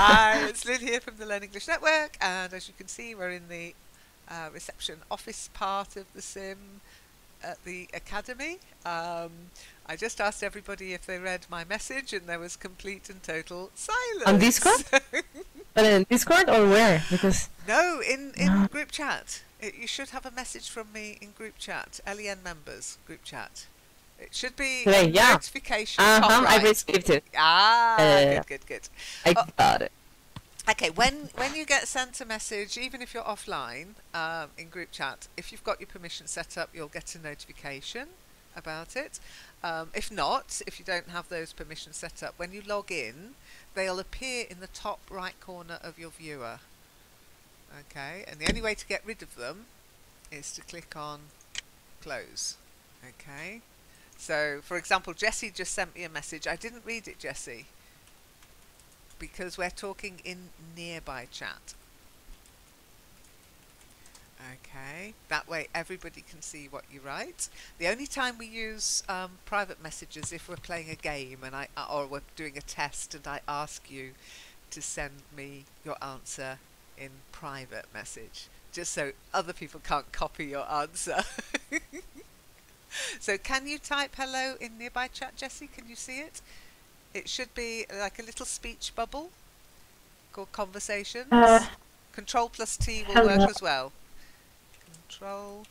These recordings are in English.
Hi, it's Lynn here from the Learn English Network, and as you can see, we're in the reception office part of the sim at the Academy. I just asked everybody if they read my message, and there was complete and total silence. On Discord? But in Discord or where? Because no, in group chat. You should have a message from me in group chat, LEN members group chat. It should be today, yeah. Notification top right. I received it. Good. I got it. Okay, when you get sent a message, even if you're offline in group chat, if you've got your permission set up, you'll get a notification about it. If not, if you don't have those permissions set up, when you log in, they'll appear in the top right corner of your viewer. Okay, and the only way to get rid of them is to click on close. Okay, so for example, Jessie just sent me a message. I didn't read it, Jessie, because we're talking in nearby chat. Okay, that way everybody can see what you write. The only time we use private messages if we're playing a game and or we're doing a test and I ask you to send me your answer in private message, just so other people can't copy your answer. So can you type hello in nearby chat, Jessie? Can you see it? It should be like a little speech bubble called conversations. Control plus T will work as well. Control.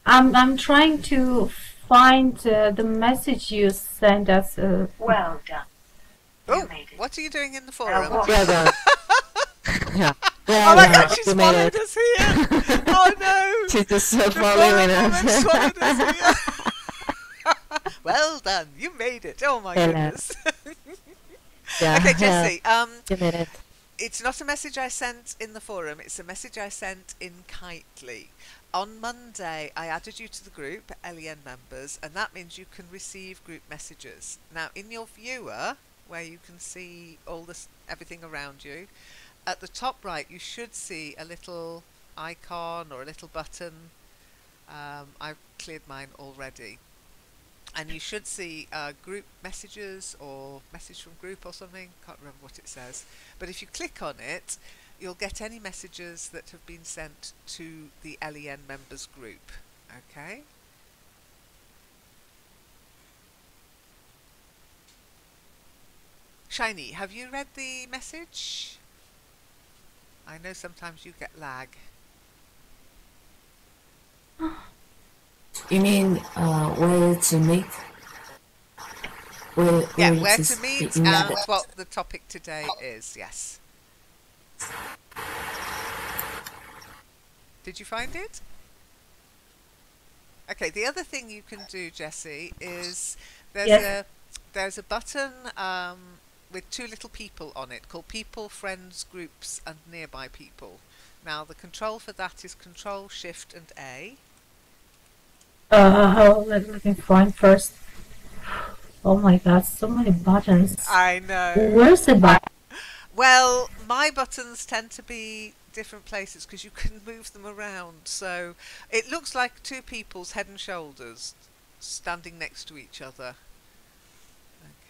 I'm trying to find the message you sent us. Well done. Oh, what are you doing in the forum? Well done. Yeah. Oh my God, she's followed us here! Oh no! She's just following us. Followed us here. Well done, you made it. Oh my goodness. Yeah. Okay, Jessie. You made it. It's not a message I sent in the forum. It's a message I sent in Kitely. On Monday, I added you to the group, LEN members, and that means you can receive group messages. Now, in your viewer, where you can see all this, everything around you, at the top right, you should see a little icon or a little button. I've cleared mine already. And you should see group messages or message from group or something. Can't remember what it says. But if you click on it, you'll get any messages that have been sent to the LEN members group. Okay? Shiny, have you read the message? I know sometimes you get lag. You mean where to meet? Where to meet and what the topic today is, yes. Did you find it? Okay, the other thing you can do, Jessie, is there's a button with two little people on it called People, Friends, Groups and Nearby People. Now the control for that is Control, Shift and A. Let me find first. Oh my God, so many buttons. I know. Where's the button? Well, my buttons tend to be different places because you can move them around. So it looks like two people's head and shoulders standing next to each other.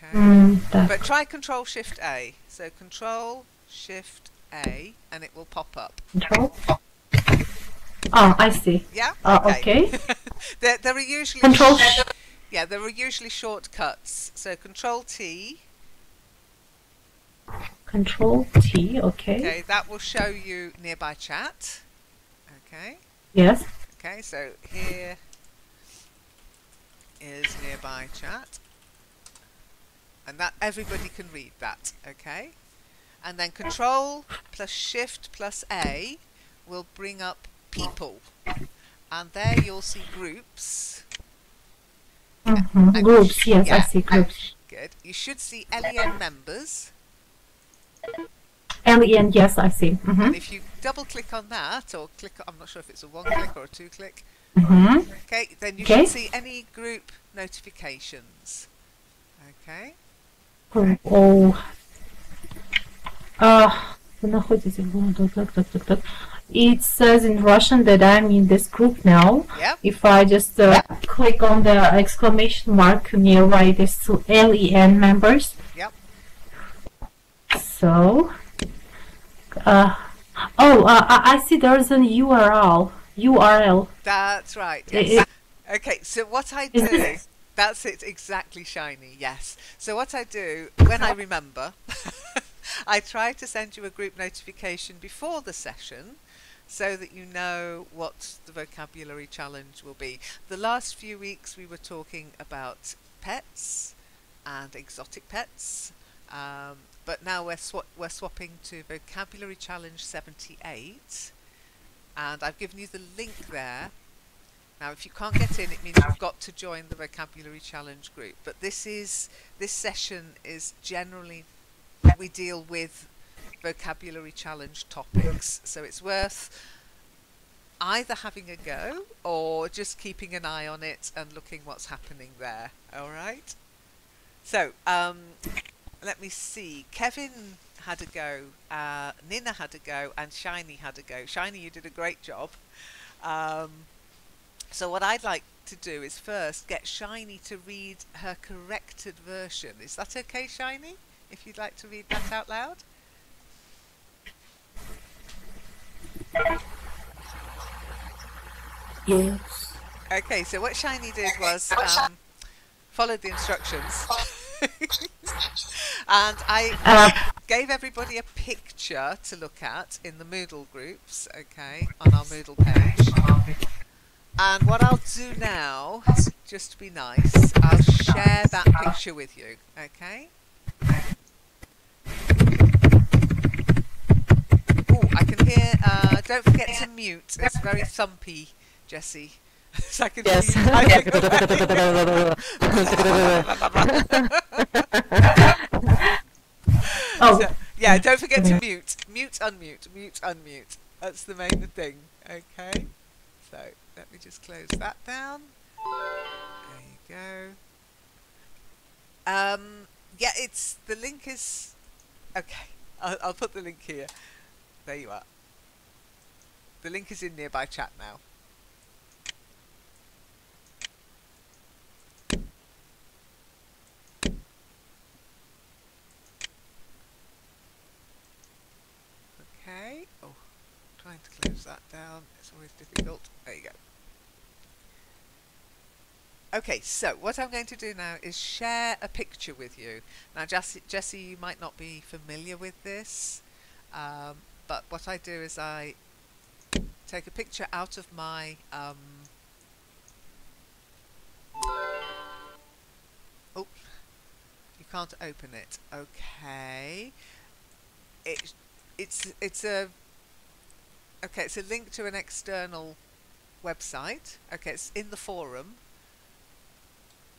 Okay. But try Control Shift A. So Control Shift A, and it will pop up. Control. Oh, I see. Yeah. Okay. there are usually Control. There are usually shortcuts. So Control T. Control T. Okay. Okay, that will show you nearby chat. Okay. Yes. Okay, so here is nearby chat. And that everybody can read that, okay? And then Control plus Shift plus A will bring up people. And there you'll see groups. Groups, yes, I see groups. Good. You should see LEN members. LEN, yes, I see. And if you double click on that, or click, I'm not sure if it's a one click or a two click. Okay, then you should see any group notifications. Okay. It says in Russian that I'm in this group now. Yep. If I just click on the exclamation mark nearby these two LEN members. Yep. So, I see there's an URL. URL. That's right, I- yes. i- Okay, so what I Is do, this? that's it, exactly, Shiny, yes. So what I do, when I remember, I try to send you a group notification before the session so that you know what the vocabulary challenge will be. The last few weeks we were talking about pets and exotic pets, but now we're swapping to vocabulary challenge 78, and I've given you the link there. Now, if you can't get in, it means you've got to join the vocabulary challenge group. But this session is generally, we deal with vocabulary challenge topics, so it's worth either having a go or just keeping an eye on it and looking what's happening there. All right. So let me see. Kevin had a go, Nina had a go, and Shiny had a go. Shiny, you did a great job. So what I'd like to do is first get Shiny to read her corrected version. Is that okay, Shiny? If you'd like to read that out loud? Yes. Okay, so what Shiny did was followed the instructions. And I gave everybody a picture to look at in the Moodle groups, okay, on our Moodle page. And what I'll do now, just to be nice, I'll share that picture with you, okay? Oh, I can hear, don't forget to mute. It's very thumpy, Jessie. So I can Yes. Oh, So, yeah, don't forget to mute. Mute, unmute, mute, unmute. That's the main thing, okay? So, let me just close that down. There you go. Yeah, the link is, okay, I'll put the link here. There you are. The link is in nearby chat now. Okay. Oh, trying to close that down. It's always difficult. There you go. Okay, so what I'm going to do now is share a picture with you. Now, Jessie, you might not be familiar with this, but what I do is I take a picture out of my oh, you can't open it. Okay, it's a link to an external website. Okay, it's in the forum.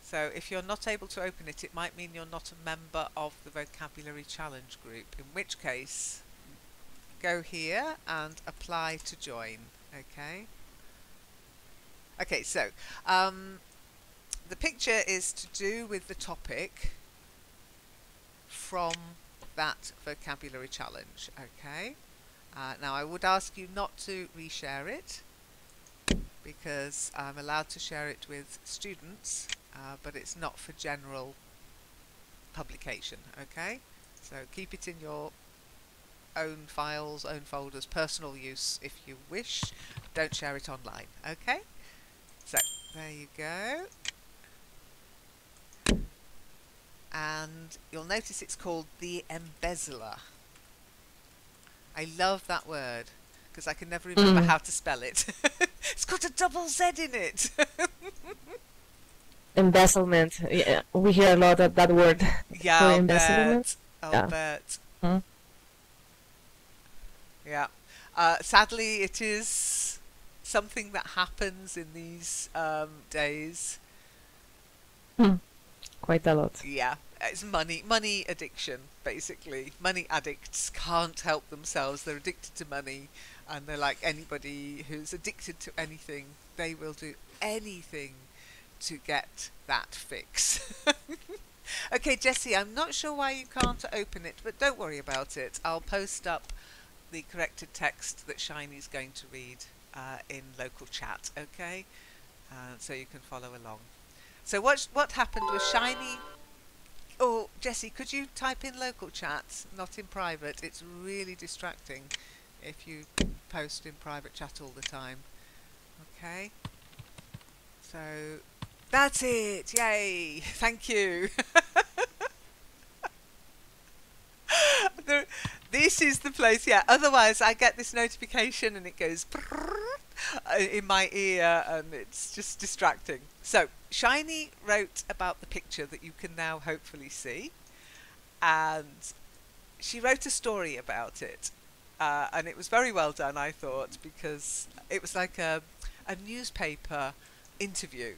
So if you're not able to open it, it might mean you're not a member of the vocabulary challenge group, in which case go here and apply to join. Okay, so the picture is to do with the topic from that vocabulary challenge. Okay, now I would ask you not to reshare it because I'm allowed to share it with students, but it's not for general publication. Okay, so keep it in your own files, own folders, personal use if you wish. Don't share it online. Okay, so there you go. And you'll notice it's called the Embezzler. I love that word because I can never remember how to spell it. It's got a double Z in it. Embezzlement. Yeah, we hear a lot of that word. Yeah, For I'll embezzlement. bet. Yeah. I'll bet. Hmm. Yeah. Sadly, it is something that happens in these days. Quite a lot. Yeah, it's money addiction, basically. Money addicts can't help themselves. They're addicted to money, and they're like anybody who's addicted to anything. They will do anything to get that fix. Okay, Jessie, I'm not sure why you can't open it, but don't worry about it. I'll post up the corrected text that Shiny's going to read in local chat, okay? So you can follow along. So what happened was Shiny Oh, Jessie, could you type in local chat, not in private? It's really distracting if you post in private chat all the time. Okay. So that's it. Yay! Thank you. There- this is the place. Yeah. Otherwise, I get this notification and it goes in my ear, and it's just distracting. So Shiny wrote about the picture that you can now hopefully see, and she wrote a story about it, and it was very well done, I thought, because it was like a newspaper interview.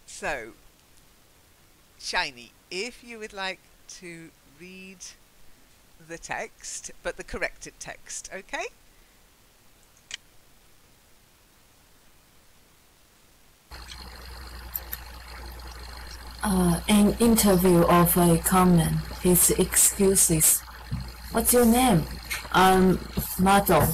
So, Shiny, if you would like to read the text, but the corrected text, okay? An interview of a conman. His excuses. What's your name? I'm Model.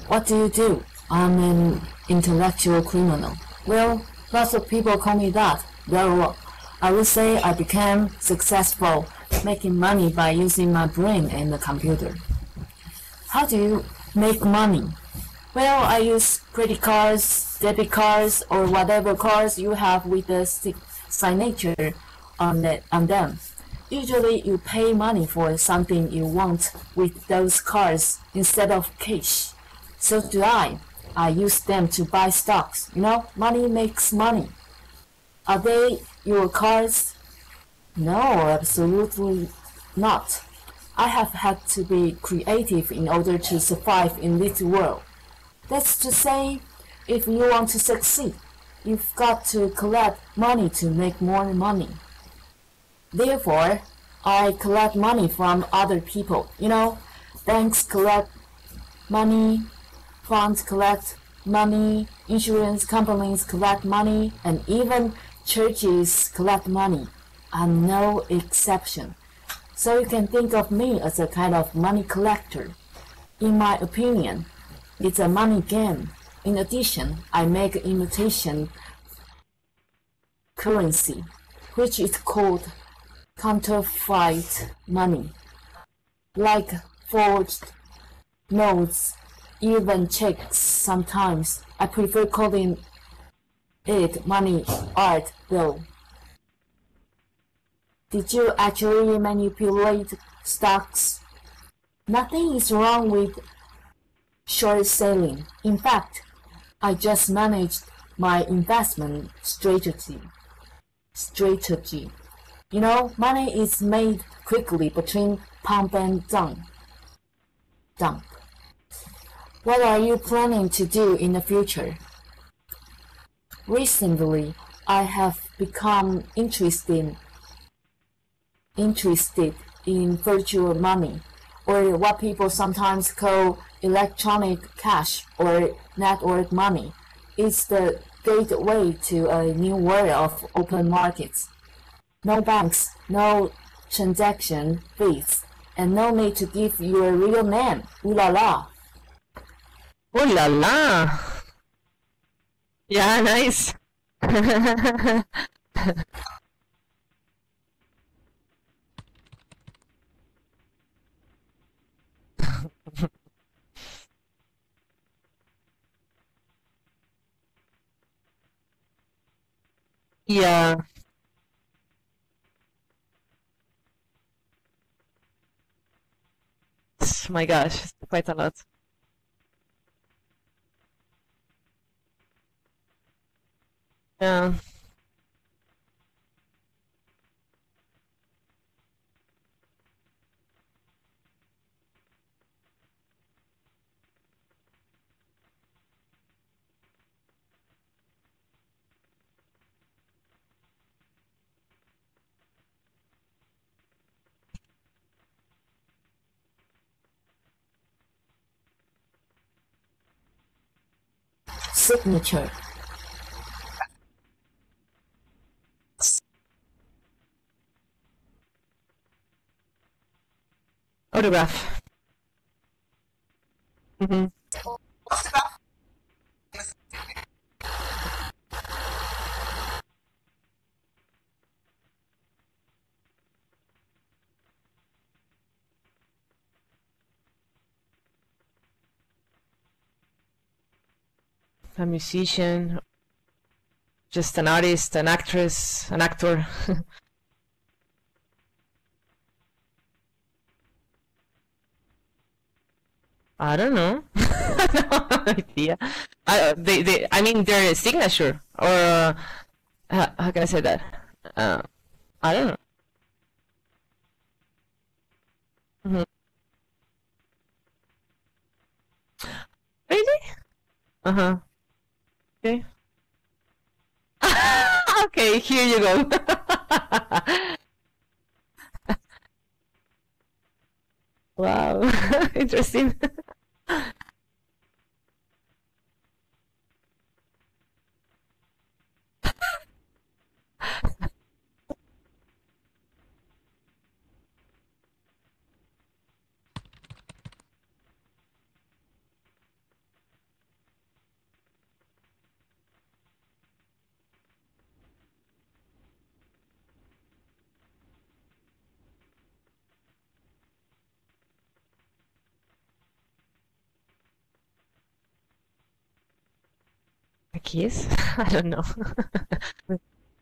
What do you do? I'm an intellectual criminal. Well, lots of people call me that. Though I would say I became successful making money by using my brain and the computer. How do you make money? Well, I use credit cards, debit cards, or whatever cards you have with the signature on them. Usually you pay money for something you want with those cards instead of cash. So do I. I use them to buy stocks. You know, money makes money. Are they your cards? No, absolutely not. I have had to be creative in order to survive in this world. That's to say, if you want to succeed, you've got to collect money to make more money. Therefore, I collect money from other people. You know, banks collect money, funds collect money, insurance companies collect money, and even churches collect money. I'm no exception. So you can think of me as a kind of money collector. In my opinion, it's a money game. In addition, I make imitation currency, which is called counterfeit money, like forged notes, even checks sometimes. I prefer calling it money art though. Did you actually manipulate stocks? Nothing is wrong with short selling. In fact, I just managed my investment strategy. You know, money is made quickly between pump and dump. What are you planning to do in the future? Recently, I have become interested in virtual money, or what people sometimes call electronic cash or network money. It's the gateway to a new world of open markets. No banks, no transaction fees, and no need to give your real name. Ooh la la. Oh la la! Yeah, nice. Yeah. My gosh, quite a lot. Yeah. Signature. Autograph. Mm-hmm. a musician, just an artist, an actress, an actor. I don't know. No idea. I mean, their signature, or how can I say that? Uh, I don't know. Mhm. Really? Uh-huh. Okay. Okay, here you go. Wow, interesting. A kiss? I don't know.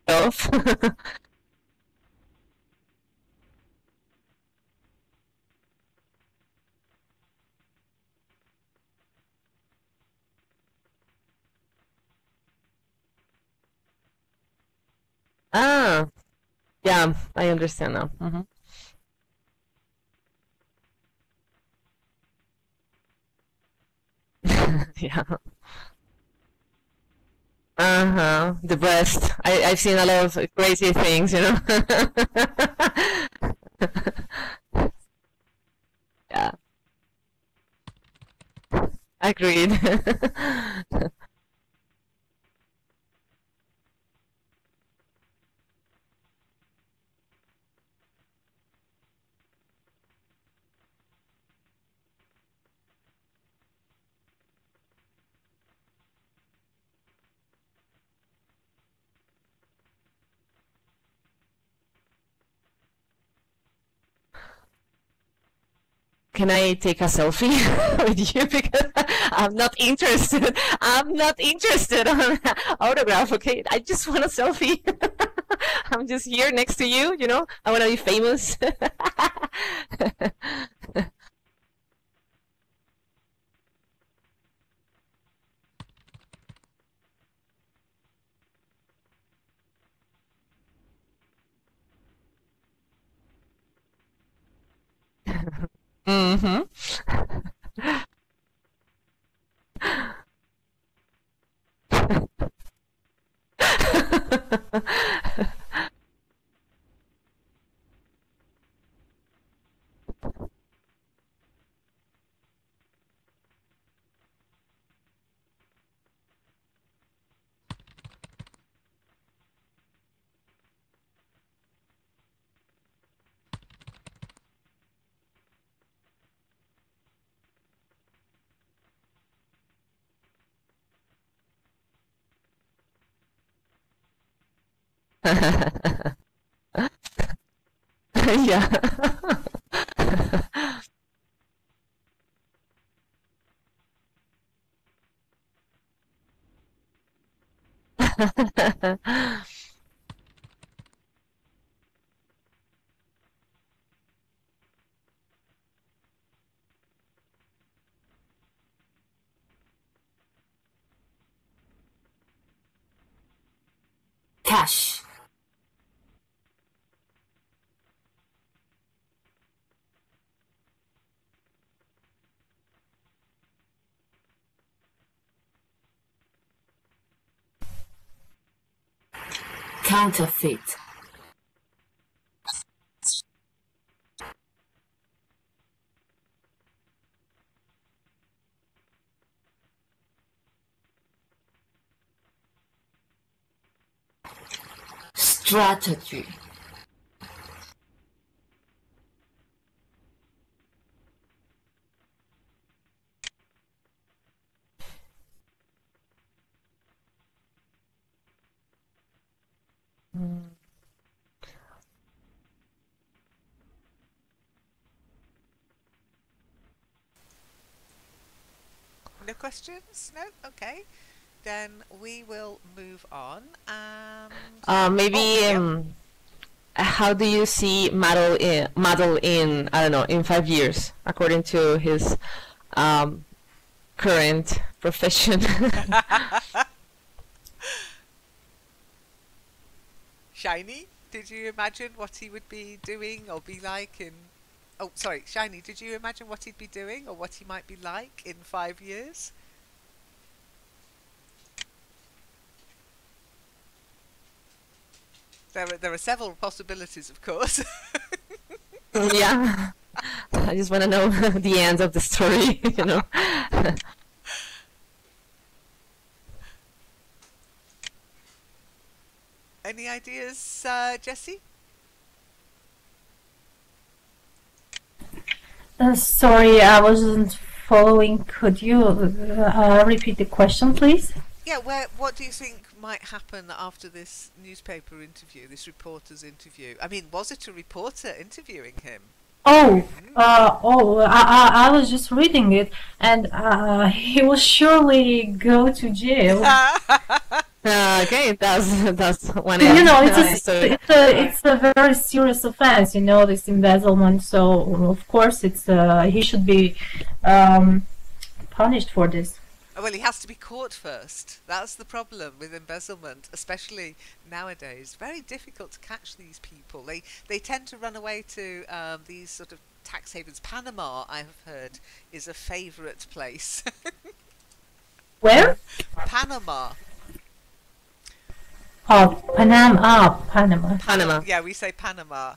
Off. Ah, yeah, I understand now. Yeah. Uh-huh. The breast. I've seen a lot of crazy things, you know. Yeah, agreed. Can I take a selfie with you? Because I'm not interested. I'm not interested on autograph, okay? I just want a selfie. I'm just here next to you, you know? I want to be famous. Mm-hmm. Yeah. Cash. Counterfeit. Strategy. No questions? No? Okay. then we will move on. And Maybe yeah. how do you see model in I don't know in 5 years according to his current profession? Shiny, did you imagine what he would be doing or be like in... Oh, sorry, Shiny, did you imagine what he'd be doing or what he might be like in 5 years? There are several possibilities, of course. Yeah, I just want to know the end of the story, you know. Any ideas, Jessie? Sorry, I wasn't following. Could you repeat the question, please? Yeah, what do you think might happen after this newspaper interview, this reporter's interview? I mean, was it a reporter interviewing him? Oh, I was just reading it, and he will surely go to jail. Okay, that's one You know, story. it's a very serious offense. You know, this embezzlement. So of course, it's he should be punished for this. Well, he has to be caught first. That's the problem with embezzlement, especially nowadays. Very difficult to catch these people. They tend to run away to these sort of tax havens. Panama, I have heard, is a favourite place. Where? Panama. Oh, Panama. Panama. Yeah, we say Panama.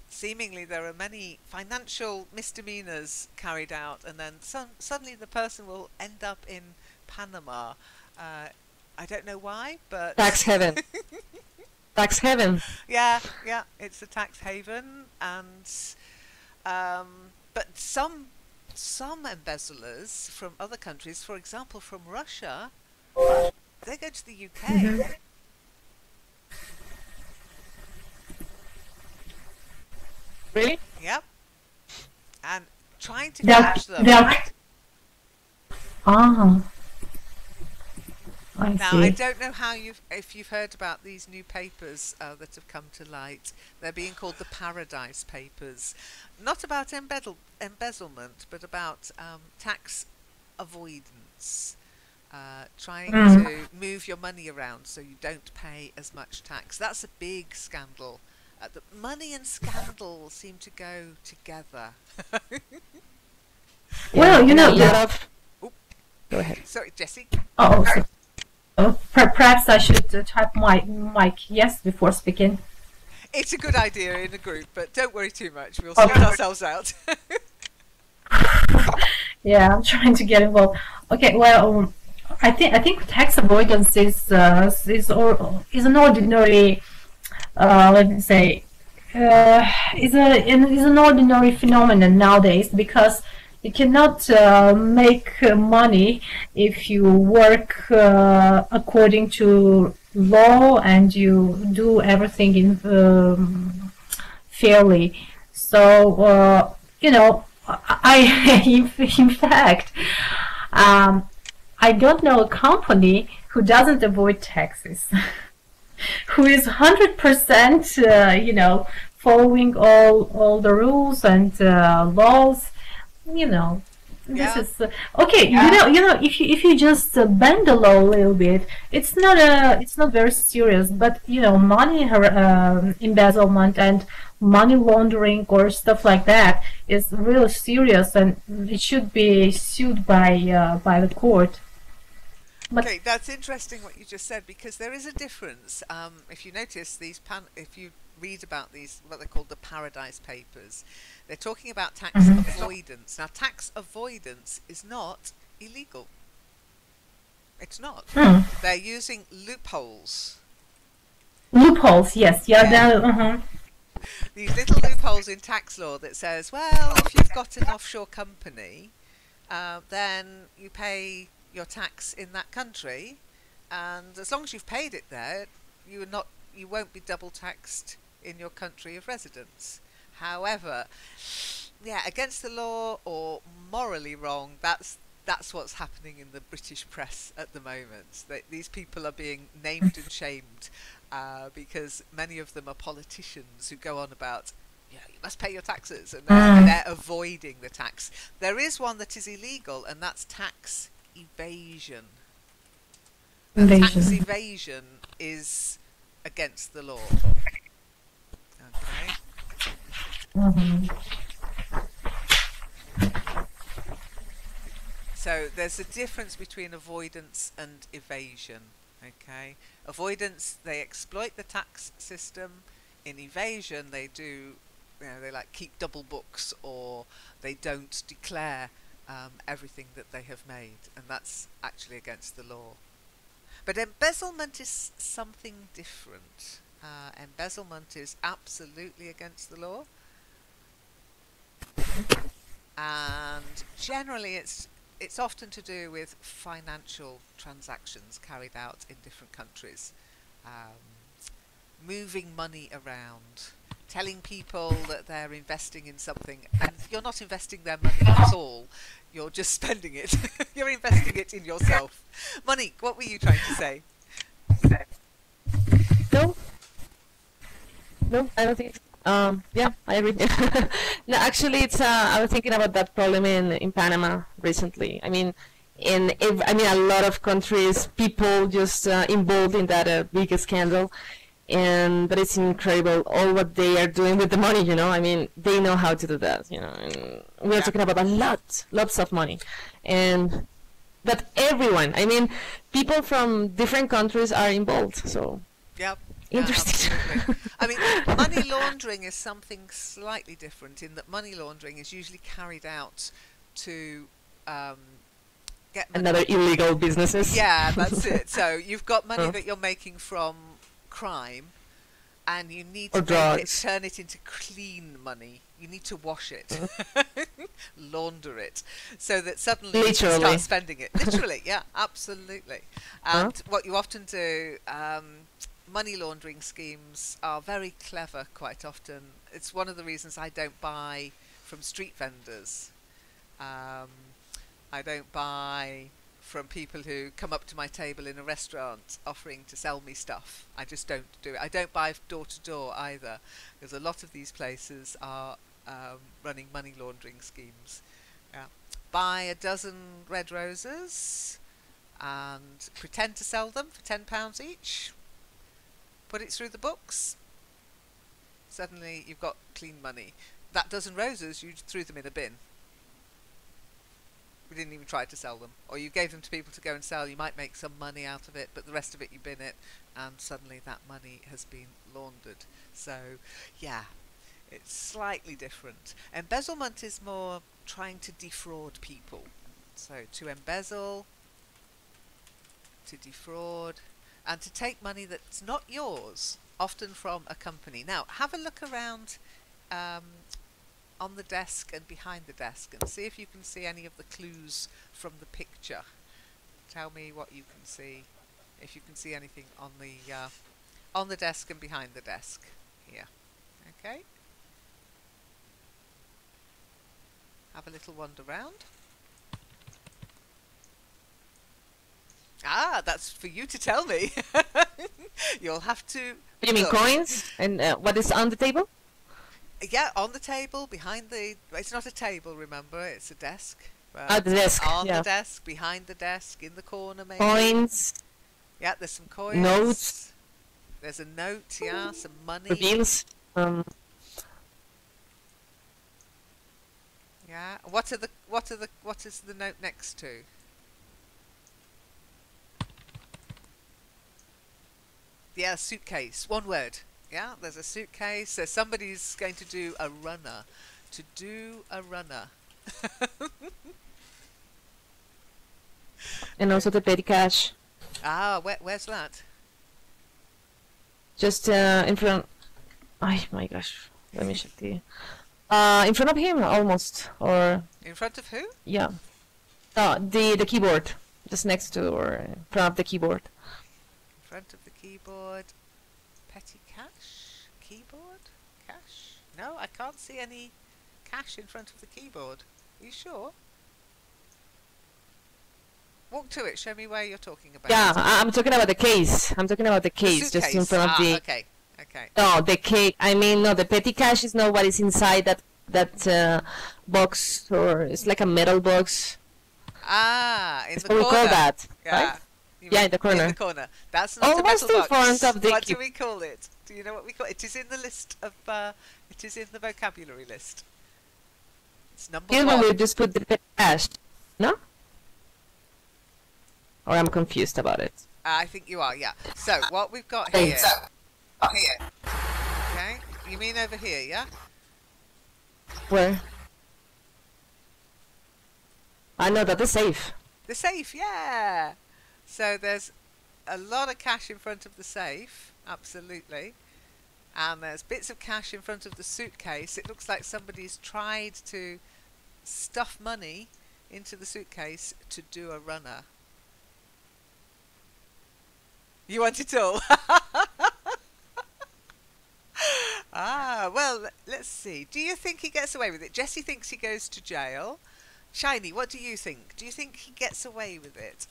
Seemingly there are many financial misdemeanors carried out, and then suddenly the person will end up in Panama. I don't know why, but... Tax heaven. Tax heaven. Yeah, it's a tax haven, and but some embezzlers from other countries, for example from Russia, they go to the UK. Mm-hmm. Really? Yep. And trying to catch them. Ah, I Now, see. I don't know if you've heard about these new papers that have come to light. They're being called the Paradise Papers. Not about embezzlement, but about tax avoidance. Trying to move your money around so you don't pay as much tax. That's a big scandal. The money and scandal seem to go together. Well, you know, Go ahead. Sorry, Jessie. oh, perhaps I should type my mic yes before speaking. It's a good idea in a group, but don't worry too much. We'll sort ourselves out. Yeah, I'm trying to get involved. Okay, well, I think tax avoidance is an ordinary, let me say, is an ordinary phenomenon nowadays, because you cannot make money if you work according to law and you do everything in fairly. So you know, in fact, I don't know a company who doesn't avoid taxes, who is 100%, you know, following all the rules and laws. You know, this is okay. Yeah. You know, if you just bend the law a little bit, it's not very serious. But you know, money embezzlement and money laundering or stuff like that is really serious, and it should be sued by the court. But Okay, that's interesting what you just said, because there is a difference. If you notice if you read about these, what they're called the Paradise Papers, they're talking about tax avoidance. Now, tax avoidance is not illegal. It's not. They're using loopholes. loopholes, yes, yeah. These little loopholes in tax law that says, well, if you've got an offshore company, then you pay your tax in that country, and as long as you've paid it there, you won't be double taxed in your country of residence. However, yeah, against the law or morally wrong, that's that's what's happening in the British press at the moment. These people are being named and shamed because many of them are politicians who go on about, you must pay your taxes, and they're avoiding the tax. There is one that is illegal, and that's tax evasion. Tax evasion is against the law. Okay. So there's a difference between avoidance and evasion. Okay. Avoidance, they exploit the tax system. In evasion, they do, they like keep double books, or they don't declare everything that they have made, and that's actually against the law. But embezzlement is something different. Embezzlement is absolutely against the law, and generally it's often to do with financial transactions carried out in different countries, moving money around, telling people that they're investing in something, and you're not investing their money at all. You're just spending it. You're investing it in yourself. Monique, what were you trying to say? No, I don't think. Yeah, I agree. No, actually, it's. I was thinking about that problem in Panama recently. I mean, a lot of countries, people just involved in that big scandal, but it's incredible all what they are doing with the money. I mean, they know how to do that. And we are talking about lots of money, but everyone. I mean, people from different countries are involved. So. Yep. Interesting. Absolutely. I mean, money laundering is something slightly different in that money laundering is usually carried out to get money. Another illegal businesses. Yeah, that's it. So you've got money that you're making from crime, and you need to turn it into clean money. You need to wash it, launder it, so that suddenly you can start spending it. Literally, yeah, absolutely. And what you often do, money laundering schemes are very clever quite often. It's one of the reasons I don't buy from street vendors. I don't buy from people who come up to my table in a restaurant offering to sell me stuff. I just don't do it. I don't buy door to door either, because a lot of these places are running money laundering schemes. Buy a dozen red roses and pretend to sell them for £10 each. Put it through the books. Suddenly you've got clean money. That dozen roses, you threw them in a bin. We didn't even try to sell them. Or you gave them to people to go and sell. You might make some money out of it, but the rest of it you bin it, and suddenly that money has been laundered. So, yeah, it's slightly different. Embezzlement is more trying to defraud people. So to embezzle, to defraud, and to take money that's not yours, often from a company. Now, have a look around on the desk and behind the desk and see if you can see any of the clues from the picture. Tell me what you can see, if you can see anything on the desk and behind the desk here. Okay? Have a little wander round. Ah, that's for you to tell me. You'll have to. You mean coins? And what is on the table? Yeah, on the table, behind the... It's not a table, remember, it's a desk. The desk, on the desk, behind the desk, in the corner maybe. Coins. Yeah, there's some coins. Notes. There's a note, yeah, some money. Bills. Yeah, what is the note next to? Yeah, suitcase, one word. Yeah, there's a suitcase. So somebody's going to do a runner. To do a runner. And also the petty cash. Ah, where's that? Just in front. Oh my gosh. Let me check the. In front of him, almost. Or. In front of who? Yeah. The keyboard. Just next to or in front of the keyboard. In front of the keyboard. Petty cash? Keyboard? Cash? No, I can't see any cash in front of the keyboard. Are you sure? Walk to it. Show me where you're talking about. Yeah, I'm talking about the case. I'm talking about the The case, just in suitcase. front of the. Okay. Okay. No, the case. I mean, no, the petty cash is not what is inside that box, or it's like a metal box. In That's the what we corner. call that, Yeah. right? You Yeah, mean in the corner. In the corner. That's not a Almost metal in front box. of the. What do we call it? Do you know what we call it? It is in the list of. It is in the vocabulary list. It's number Here we 1. will just put the petty cash, no? Or I'm confused about it. I think you are. Yeah. So what we've got here. Okay. You mean over here? Yeah. Where? I know that the safe. The safe. Yeah. So there's a lot of cash in front of the safe. Absolutely. And there's bits of cash in front of the suitcase. It looks like somebody's tried to stuff money into the suitcase to do a runner. You want it all? Well, let's see. Do you think he gets away with it? Jessie thinks he goes to jail. Shiny, what do you think? Do you think he gets away with it?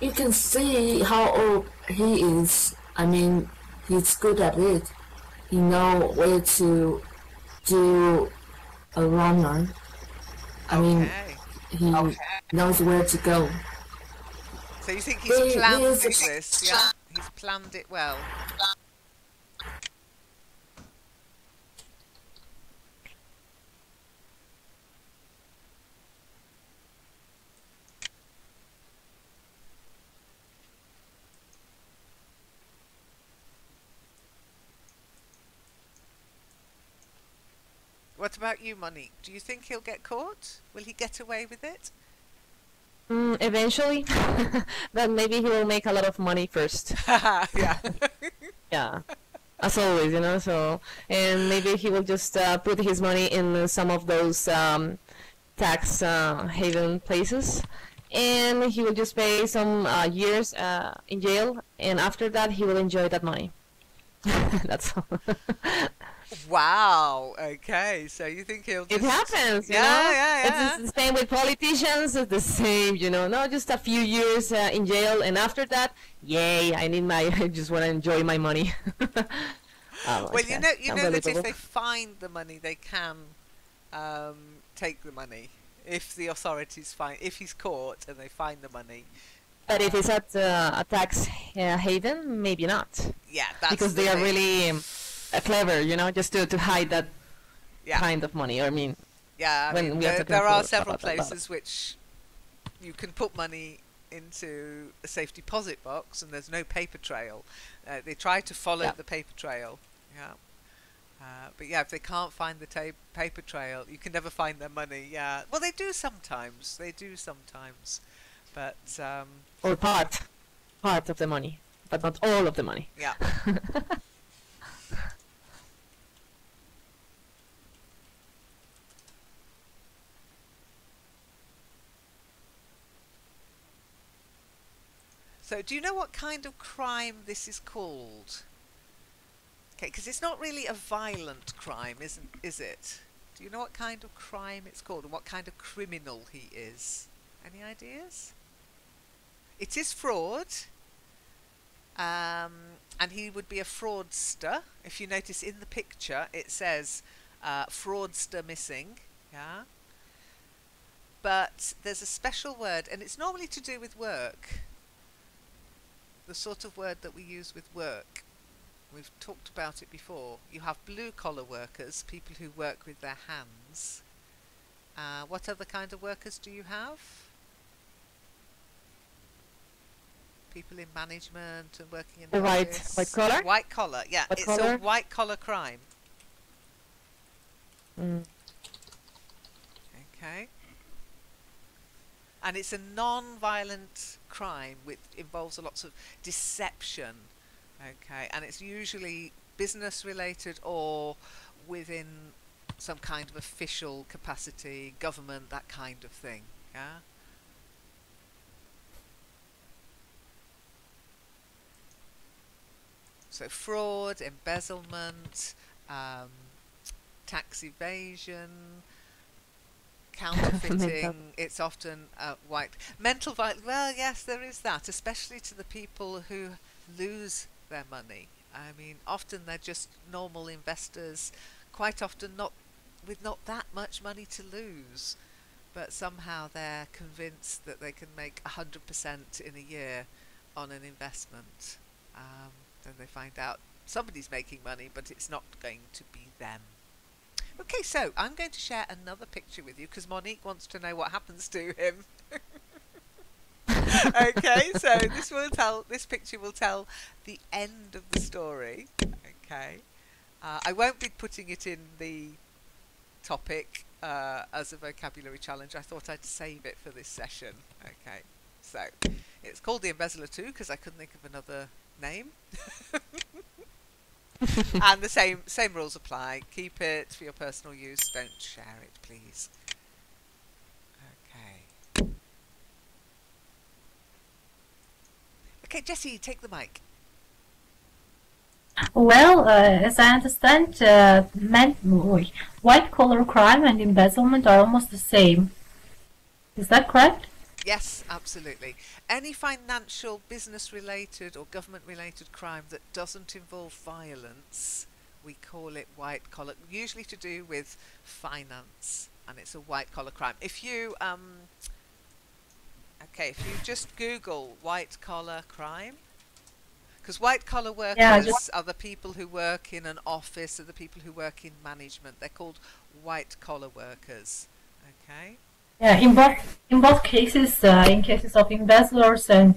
You can see how old he is. I mean, he's good at it. He know where to do a runner. I mean, he knows where to go. So you think he's planned this, yeah? He's planned it well. What about you, Monique? Do you think he'll get caught? Will he get away with it? Eventually, but maybe he will make a lot of money first. Yeah. Yeah, as always, you know. So, and maybe he will just put his money in some of those tax haven places, and he will just pay some years in jail, and after that, he will enjoy that money. That's all. Wow. Okay. So you think he'll just... It happens, you know? Yeah. It's the same with politicians. It's the same, you know. No, just a few years in jail, and after that, yay! I just want to enjoy my money. Well, you know that if they find the money, they can take the money. If the authorities find, if he's caught and they find the money. But if it's at a tax haven, maybe not. Yeah, that's because they are really clever, you know, just to hide that kind of money. I mean, yeah, I mean, there are several places which you can put money into a safe deposit box, and there's no paper trail. They try to follow the paper trail. Yeah. But yeah, if they can't find the paper trail, you can never find their money. Yeah. Well, they do sometimes. But or part of the money, but not all of the money. Yeah. So, do you know what kind of crime this is called? Okay, because it's not really a violent crime, is it? Do you know what kind of crime it's called and what kind of criminal he is? Any ideas? It is fraud, and he would be a fraudster. If you notice in the picture, it says fraudster missing. Yeah. But there's a special word, and it's normally to do with work. The sort of word that we use with work. We've talked about it before. You have blue-collar workers, people who work with their hands. What other kind of workers do you have? People in management and working in the office. White collar? White collar, yeah. It's a white-collar crime. Okay. And it's a non-violent crime which involves lots of deception. Okay, and it's usually business related or within some kind of official capacity, government, that kind of thing. Yeah. So fraud, embezzlement, tax evasion, counterfeiting. It's often mental violence. Well, yes, there is that, especially to the people who lose their money. I mean, often they're just normal investors, quite often not that much money to lose, but somehow they're convinced that they can make 100% in a year on an investment. Then they find out somebody's making money, but it's not going to be them. Okay, so I'm going to share another picture with you because Monique wants to know what happens to him. Okay, so this picture will tell the end of the story. Okay, I won't be putting it in the topic as a vocabulary challenge. I thought I'd save it for this session. Okay, so it's called the Embezzler 2 because I couldn't think of another name. And the same rules apply. Keep it for your personal use. Don't share it, please. Okay. Okay, Jessie, take the mic. Well, as I understand, white-collar crime and embezzlement are almost the same. Is that correct? Yes, absolutely. Any financial, business-related or government-related crime that doesn't involve violence, we call it white-collar, usually to do with finance, and it's a white-collar crime. If you just Google white-collar crime, because white-collar workers are the people who work in an office, are the people who work in management. They're called white-collar workers. Okay. Yeah, in both cases, in cases of embezzlers and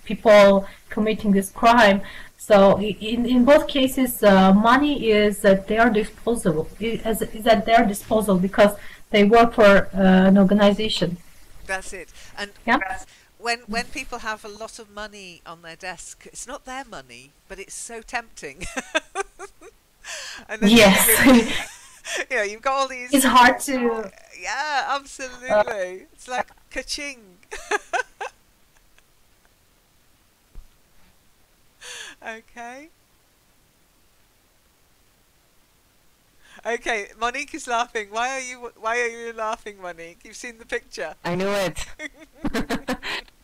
people committing this crime, so in both cases, money is at their disposal. Is at their disposal because they work for an organization. That's it. And when people have a lot of money on their desk, it's not their money, but it's so tempting. And then yes. You've got all these. It's hard to. Yeah, absolutely. It's like ka-ching. Okay. Okay, Monique is laughing. Why are you laughing, Monique? You've seen the picture. I knew it.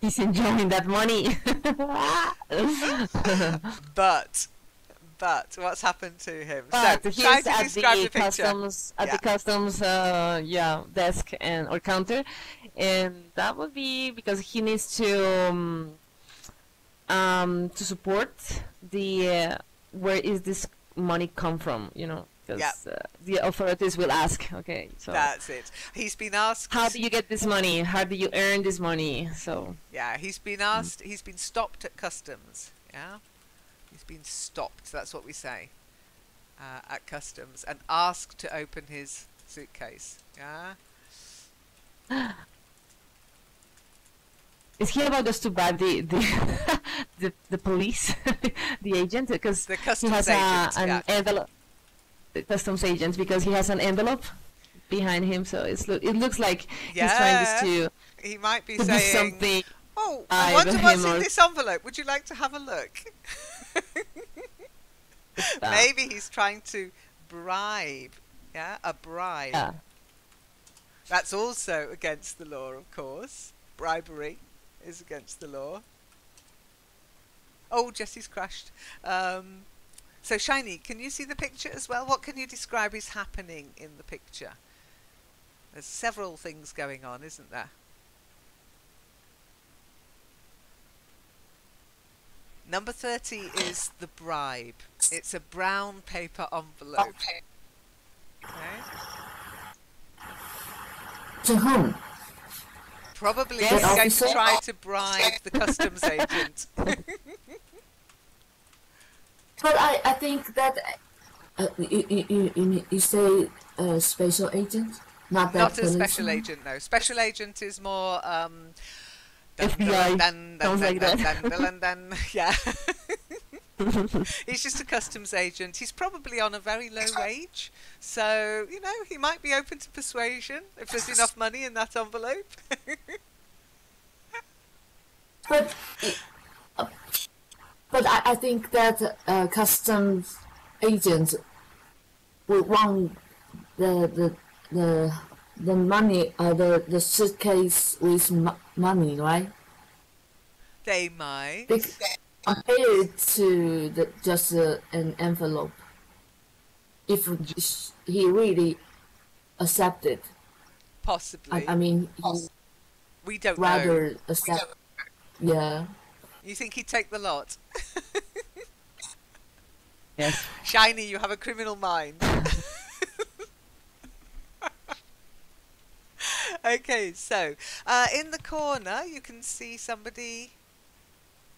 He's enjoying that money. But what's happened to him? But so he's try to at describe the the picture. customs desk or counter, and that would be because he needs to support the where is this money come from, because the authorities will ask. Okay, so that's it. He's been asked. How do you get this money? How do you earn this money? So yeah, he's been asked. He's been stopped at customs. Yeah. He's been stopped, that's what we say, at customs, and asked to open his suitcase. Yeah. Is he about just to bribe the police, the agent, because the customs he has agent, an envelope, the customs agent, because he has an envelope behind him, so it looks like he's trying just to. He might be to saying something. Oh, I wonder what's in this envelope. Would you like to have a look? Maybe he's trying to bribe. Yeah, a bribe. Yeah. That's also against the law, of course. Bribery is against the law. Oh, Jessie's crashed. So, Shiny, can you see the picture as well? What can you describe is happening in the picture? There's several things going on, isn't there? Number 30 is the bribe. It's a brown paper envelope. Okay. To whom? Probably he's going to try to bribe the customs agent. But I think that you say special agent, not a special agent. No, special agent is more FBI, sounds like that. Yeah. He's just a customs agent. He's probably on a very low wage, so he might be open to persuasion if there's enough money in that envelope. But I think that customs agents would want the the money, the suitcase with money, right? They might. Compared to just an envelope, if he really accepted, Possibly. I mean, We don't know. rather accept. Yeah. You think he'd take the lot? Yes. Shiny, you have a criminal mind. Okay, so in the corner you can see somebody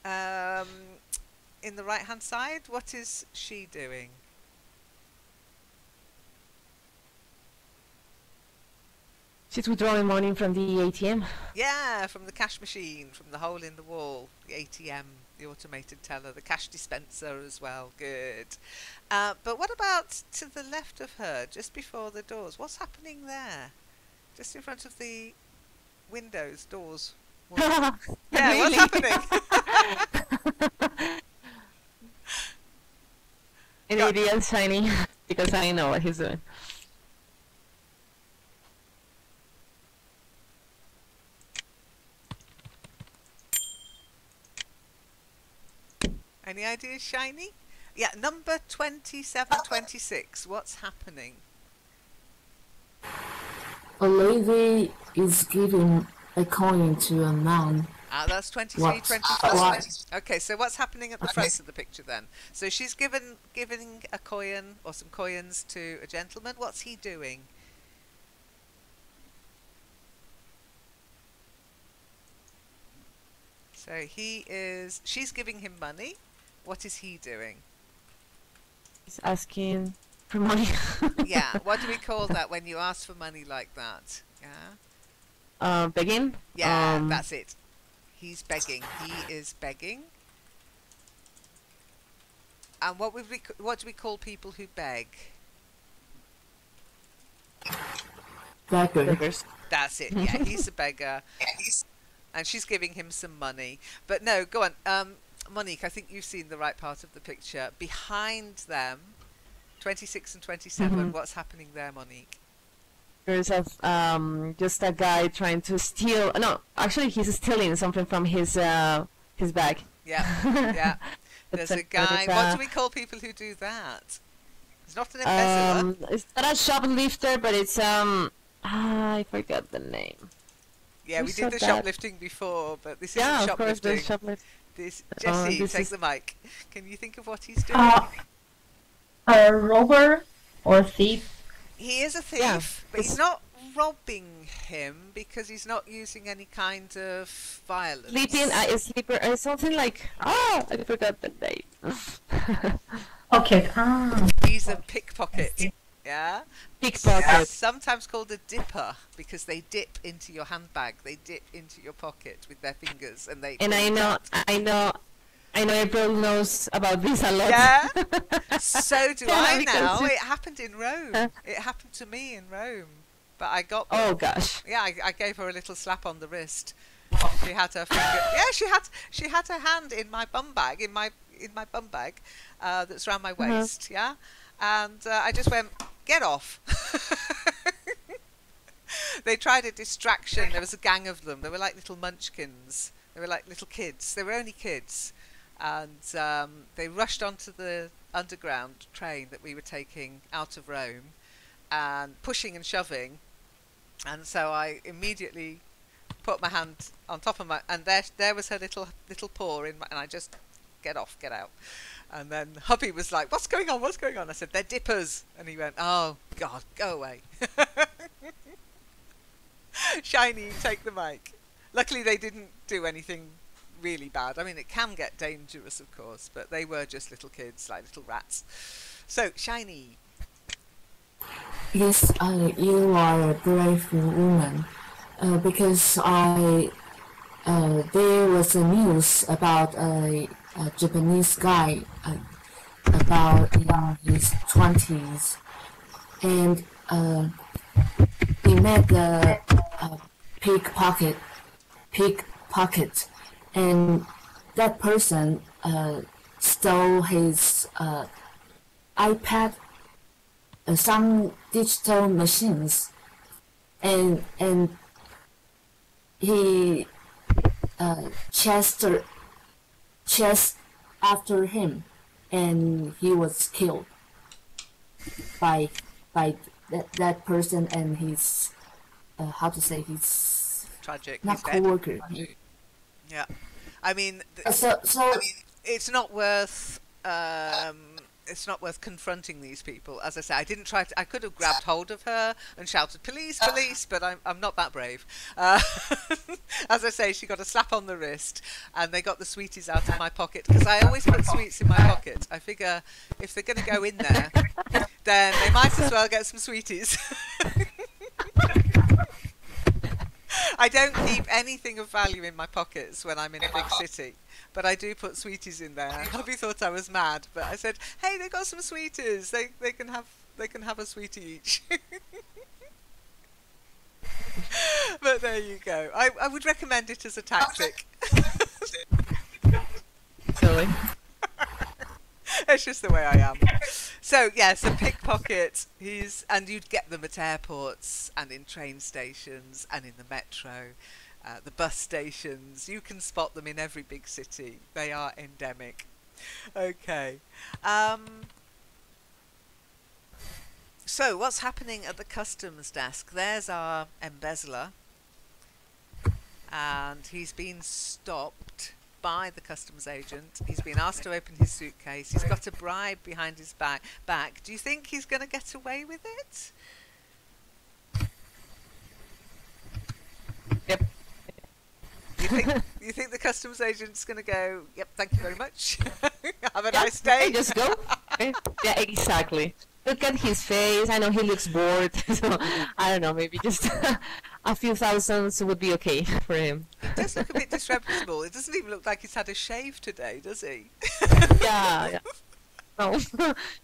in the right hand side. What is she doing? She's withdrawing money from the ATM. Yeah, from the cash machine, from the hole in the wall, the ATM, the automated teller, the cash dispenser as well. Good. But what about to the left of her, just before the doors? What's happening there? Just in front of the windows, doors. Yeah, Really? what's happening? An idiot, Shiny, because I know what he's doing. Any ideas, Shiny? Yeah, number 2726. What's happening? A lady is giving a coin to a man. That's 23, What? 24. Okay, so what's happening at the front of the picture then? So she's giving a coin or some coins to a gentleman. What's he doing? So she's giving him money. What is he doing? He's asking for money. Yeah, what do we call that when you ask for money like that? Yeah? Begging? Yeah, that's it. He's begging. He is begging. And what do we call people who beg? Beggar. Beggars. That's it. Yeah, he's a beggar. And she's giving him some money. But no, go on. Monique, I think you've seen the right part of the picture. Behind them, 26 and 27, what's happening there, Monique? There's just a guy trying to steal. No, actually, he's stealing something from his bag. Yeah, yeah. There's a guy. What do we call people who do that? It's not an embezzler. It's not a shoplifter, but it's I forgot the name. Yeah, we Who did said the that? shoplifting before, but this isn't Yeah, of course, shoplifting. there's shoplifting. Jesse, this take is- the mic. Can you think of what he's doing? A robber or thief? He is a thief, Yeah, but he's not robbing him because he's not using any kind of violence. Sleeper, something like. Oh, I forgot the name. Okay. He's a pickpocket. Yeah? Pickpocket. Sometimes called a dipper because they dip into your handbag. They dip into your pocket with their fingers and they. And I know April knows about this a lot. Yeah. So do Yeah, I because now. it's- It happened in Rome. It happened to me in Rome, but I got. Oh gosh. Yeah, I gave her a little slap on the wrist. She had her finger. Yeah, she had her hand in my bum bag, in my bum bag, that's around my waist. Yeah, and I just went, get off. They tried a distraction. There was a gang of them. They were like little munchkins. They were like little kids. They were only kids, and they rushed onto the underground train that we were taking out of Rome, and pushing and shoving. And so I immediately put my hand on top of and there was her little paw and I just, get off, get out. And then hubby was like, what's going on? I said, they're dippers. And he went, oh God, go away. Shiny, take the mic. Luckily they didn't do anything really bad. I mean, it can get dangerous, of course, but they were just little kids, like little rats. So, Shiny. Yes, you are a brave woman. Because there was a news about a Japanese guy about in his 20s, and he met a pickpocket, and that person stole his iPad some digital machines, and he chased after him, and he was killed by that person and his how to say, his Tragic. not He's dead. co-worker. Yeah. I mean, So it's not worth confronting these people. As I say, I didn't try to. I could have grabbed hold of her and shouted "police, police," but I'm not that brave. As I say, she got a slap on the wrist, and they got the sweeties out of my pocket, because I always put sweets in my pocket. I figure if they're going to go in there, then they might as well get some sweeties. I don't keep anything of value in my pockets when I'm in a big city, but I do put sweeties in there. Hubby thought I was mad, but I said, "Hey, they got some sweeties. They can have a sweetie each." But there you go. I would recommend it as a tactic. Silly. It's just the way I am. So yes, a pickpocket. And you'd get them at airports and in train stations and in the metro, the bus stations. You can spot them in every big city. They are endemic. Okay. So what's happening at the customs desk? There's our embezzler, and he's been stopped by the customs agent. He's been asked to open his suitcase. He's got a bribe behind his back. Do you think he's going to get away with it? Yep. You think the customs agent's going to go, "Yep, thank you very much. Have a nice day." Hey, just go. Okay. Yeah, exactly. Look at his face. I know he looks bored. So I don't know. Maybe just a few thousands would be okay for him. It does look a bit disreputable. It doesn't even look like he's had a shave today, does he? Yeah. No,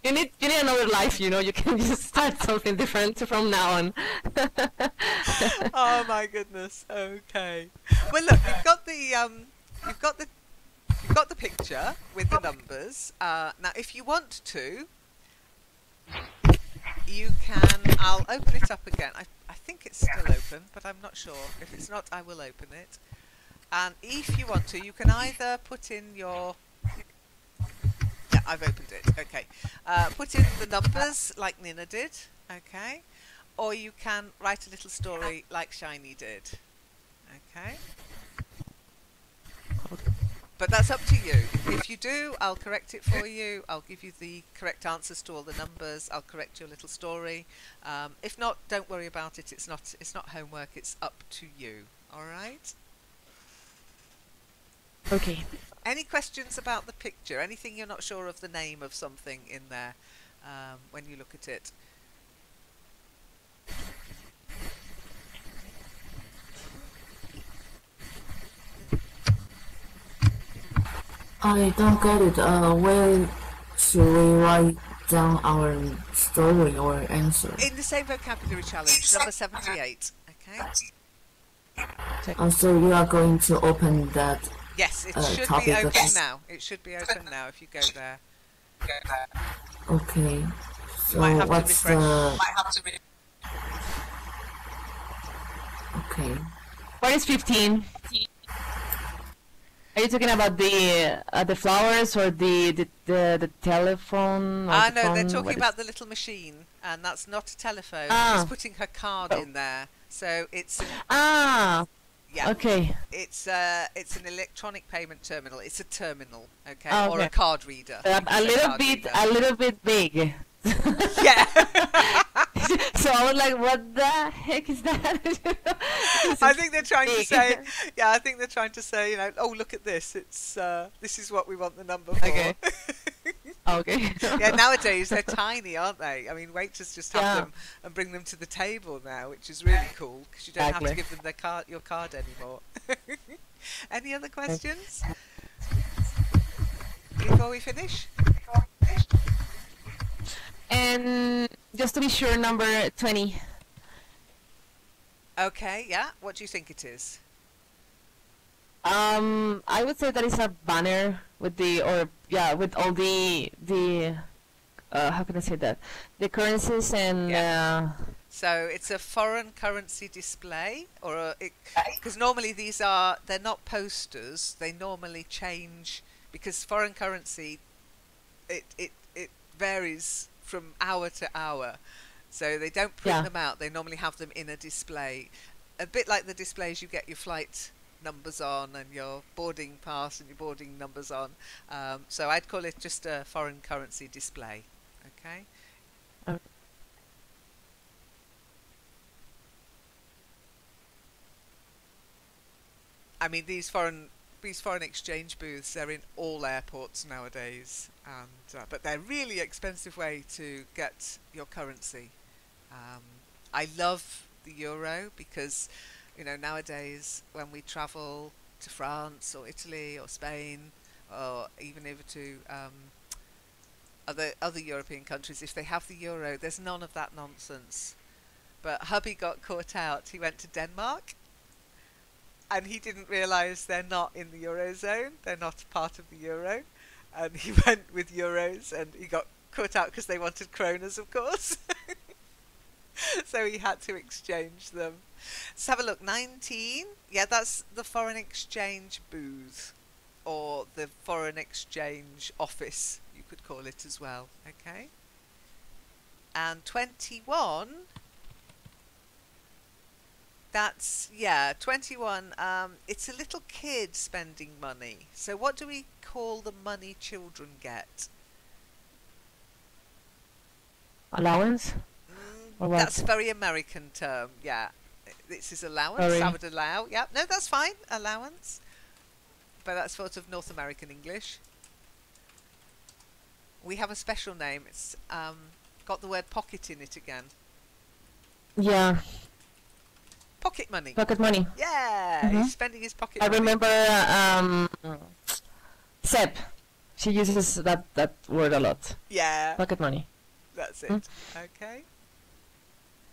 you need another life. You can just start something different from now on. Oh my goodness. Okay. Well, look, you've got the picture with the numbers. Now, if you want to, you can. I'll open it up again. I think it's still open, but I'm not sure. If it's not, I will open it. And if you want to, you can either put in your... Yeah, I've opened it. Okay. Put in the numbers like Nina did. Okay. Or you can write a little story like Shiny did. Okay. But that's up to you. If you do, I'll correct it for you. I'll give you the correct answers to all the numbers. I'll correct your little story. If not, don't worry about it. It's not homework. It's up to you. All right? Okay. Any questions about the picture? Anything you're not sure of the name of something in there when you look at it? I don't get it. Where should we write down our story or answer? In the same vocabulary challenge, number 78. Okay. So you are going to open that. Yes, it should be open now. It should be open now if you go there. Okay. So Might have what's to the? refresh. Okay. What is 15? Are you talking about the flowers or the telephone? Or the No, phone? they're talking about the little machine, and that's not a telephone. She's putting her card in there, so it's yeah. Okay. It's an electronic payment terminal. It's a terminal, okay, Oh, or okay. a card reader. A little bit big. Yeah. So I was like, what the heck is that? I think they're trying to big. say, I think they're trying to say, oh, look at this. It's this is what we want the number for. Okay. Okay. Yeah, nowadays they're tiny, aren't they? I mean, waiters just have Yeah. them and bring them to the table now, which is really cool because you don't have to Exactly. give them your card anymore. Any other questions before we finish? And just to be sure, number 20. Okay, yeah. What do you think it is? I would say that it's a banner with with all the how can I say that? The currencies and So it's a foreign currency display, or because normally they're not posters. They normally change because foreign currency it varies from hour to hour. So they don't print them out. They normally have them in a display, a bit like the displays you get your flight numbers on and your boarding pass and your boarding numbers on. So I'd call it just a foreign currency display. Okay. I mean, these foreign exchange booths, they're in all airports nowadays, and but they're really expensive way to get your currency. I love the euro because, you know, nowadays when we travel to France or Italy or Spain or even over to other European countries, if they have the euro, there's none of that nonsense. But hubby got caught out. He went to Denmark and he didn't realise they're not in the Eurozone. They're not part of the euro. And he went with euros and he got caught out because they wanted kronas, of course. So he had to exchange them. Let's have a look. 19. Yeah, that's the foreign exchange booth, or the foreign exchange office, you could call it as well. Okay. And 21. That's, 21. It's a little kid spending money. So what do we call the money children get? Allowance? That's a very American term, yeah. This is allowance. I would allow. Yeah, no, that's fine. Allowance. But that's sort of North American English. We have a special name. It's got the word pocket in it again. Yeah. Pocket money. Pocket money. Yeah, he's spending his pocket money. I remember Seb. She uses that word a lot. Yeah. Pocket money. That's it. Okay.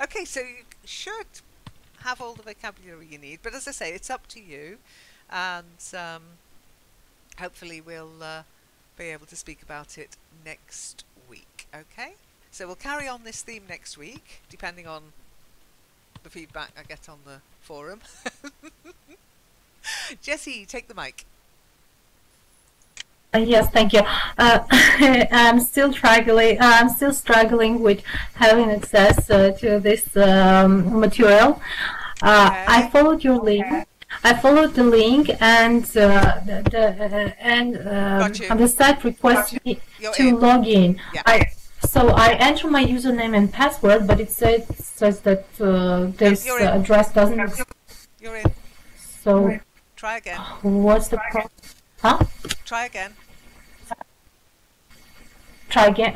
Okay, so you should have all the vocabulary you need, but as I say, it's up to you, and hopefully we'll be able to speak about it next week. Okay, so we'll carry on this theme next week, depending on the feedback I get on the forum. Jessie, take the mic. Yes, thank you. I'm still struggling with having access to this material. I followed your link. I followed the link, and on the site requests me to log in. Yeah. So I enter my username and password, but it says that this address doesn't exist. You're in. So try again. What's the problem? Huh? Try again. Try again.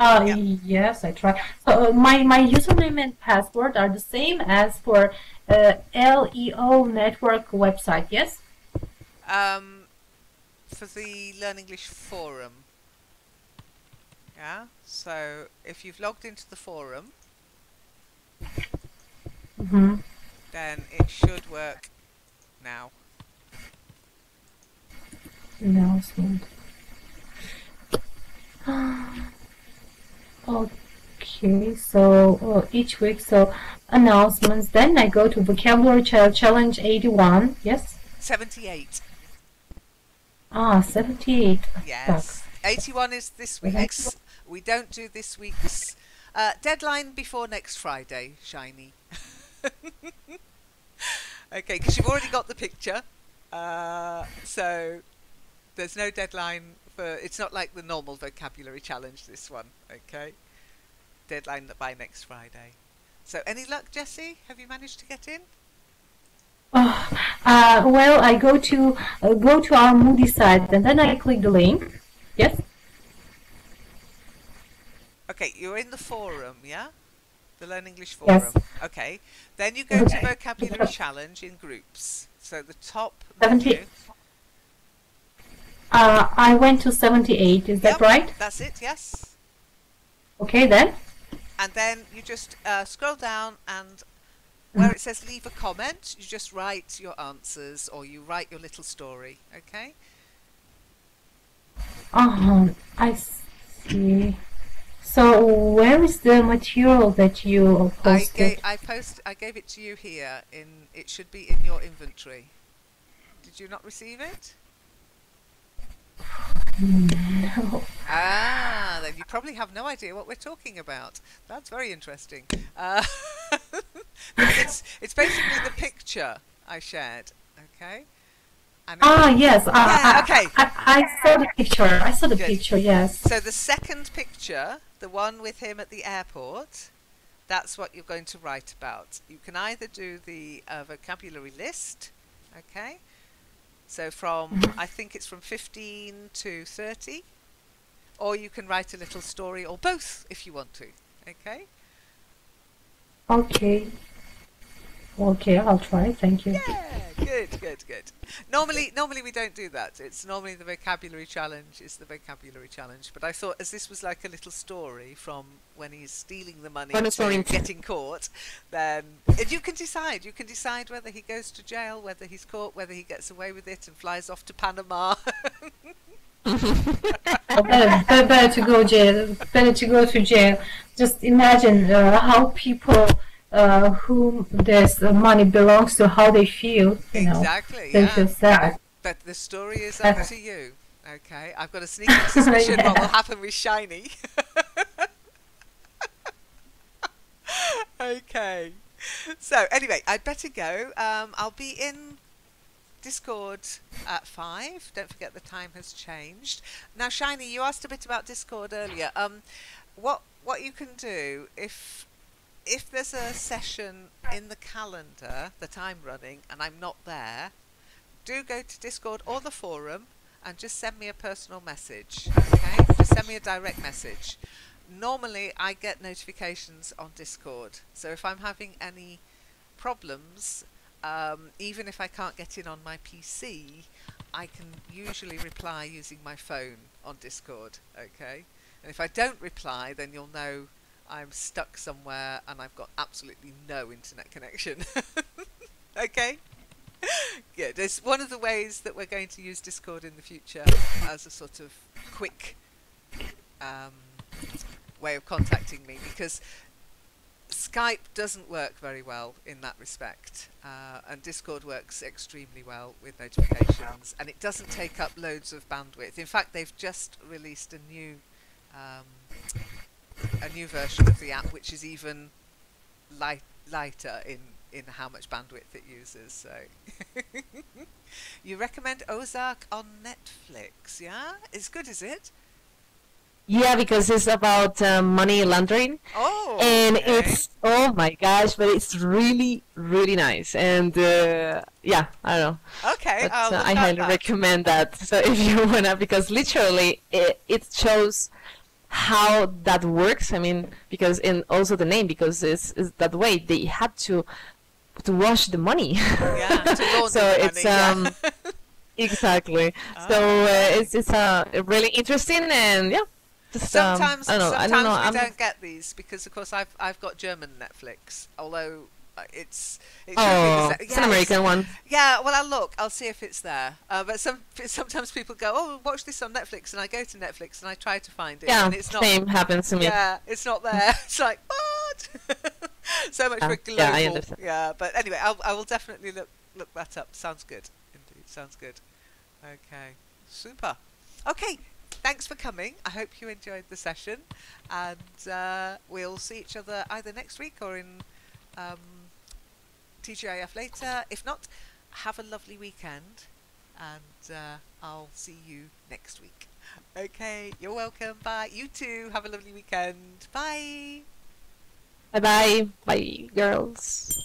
Yes, I try. So my username and password are the same as for LEO network website. Yes. For the Learn English forum. Yeah. So if you've logged into the forum, then it should work now. Announcement. Okay, so each week, so announcements. Then I go to vocabulary challenge 81. Yes. 78. 78. Yes. 81 is this week's. We don't do this week's. Deadline before next Friday, Shiny. Okay, because you've already got the picture. So there's no deadline for. It's not like the normal vocabulary challenge, this one. Okay. Deadline by next Friday. So any luck, Jessie? Have you managed to get in? Well, I go to our Moody site, and then I click the link. Yes. Okay, you're in the forum, yeah? The Learn English forum. Yes. Okay. Then you go to vocabulary challenge in groups. So the top 70. menu. I went to 78. Is that right? That's it. Yes. Okay, then. And then you just scroll down, and where it says leave a comment, you just write your answers, or you write your little story. Okay. I see. So where is the material that you posted? I gave it to you here. It should be in your inventory. Did you not receive it? No. Ah, then you probably have no idea what we're talking about. That's very interesting. It's basically the picture I shared. Okay. And Yes. okay. I saw the picture. I saw the Good. picture. Yes. So the second picture, the one with him at the airport, that's what you're going to write about. You can either do the vocabulary list, okay? So I think it's from 15 to 30, or you can write a little story, or both if you want to, okay? Okay, I'll try. Thank you. Yeah, good. Normally we don't do that. It's normally the vocabulary challenge is the vocabulary challenge. But I thought as this was like a little story from when he's stealing the money to getting caught, then you can decide. You can decide whether he goes to jail, whether he's caught, whether he gets away with it and flies off to Panama. Better to go jail. Better to go to jail. Just imagine how people whom this money belongs to, how they feel. Exactly. They feel sad. But the story is up to you. Okay, I've got a sneaking suspicion what will happen with Shiny. Okay. So anyway, I'd better go. I'll be in Discord at 5. Don't forget the time has changed. Now, Shiny, you asked a bit about Discord earlier. What you can do if there's a session in the calendar that I'm running and I'm not there, do go to Discord or the forum and just send me a personal message. Okay, just send me a direct message. Normally, I get notifications on Discord, so if I'm having any problems, even if I can't get in on my PC, I can usually reply using my phone on Discord, okay? And if I don't reply, then you'll know I'm stuck somewhere and I've got absolutely no internet connection. Okay? Good. It's one of the ways that we're going to use Discord in the future as a sort of quick way of contacting me, because Skype doesn't work very well in that respect, and Discord works extremely well with notifications, and it doesn't take up loads of bandwidth. In fact, they've just released a new version of the app which is even lighter in how much bandwidth it uses. So you recommend Ozark on Netflix? Yeah, it's good, is it? Yeah, because it's about money laundering. Oh, and okay. It's, oh my gosh, but it's really, really nice. And yeah, I don't know. Okay, But, I'll I highly recommend that. So if you wanna, because literally it shows how that works. I mean, because in also the name, because it's that way they had to wash the money. Yeah, to launder So the it's money, yeah. exactly. So it's really interesting, and yeah. Just, Sometimes, I don't know. we don't get these because, of course, I've got German Netflix. Although it's it's an American one. Yeah, well, I'll see if it's there. But sometimes people go, "Oh, watch this on Netflix," and I go to Netflix and I try to find it, Yeah, and it's not. same happens to me. Yeah, it's not there. It's like what? So much for global. Yeah, I understand. Yeah, but anyway, I will definitely look that up. Sounds good. Indeed, sounds good. Okay, super. Okay. Thanks for coming. I hope you enjoyed the session, and we'll see each other either next week or in TGIF later. If not, have a lovely weekend, and I'll see you next week. Okay, you're welcome. Bye. You too. Have a lovely weekend. Bye. Bye bye. Bye, girls.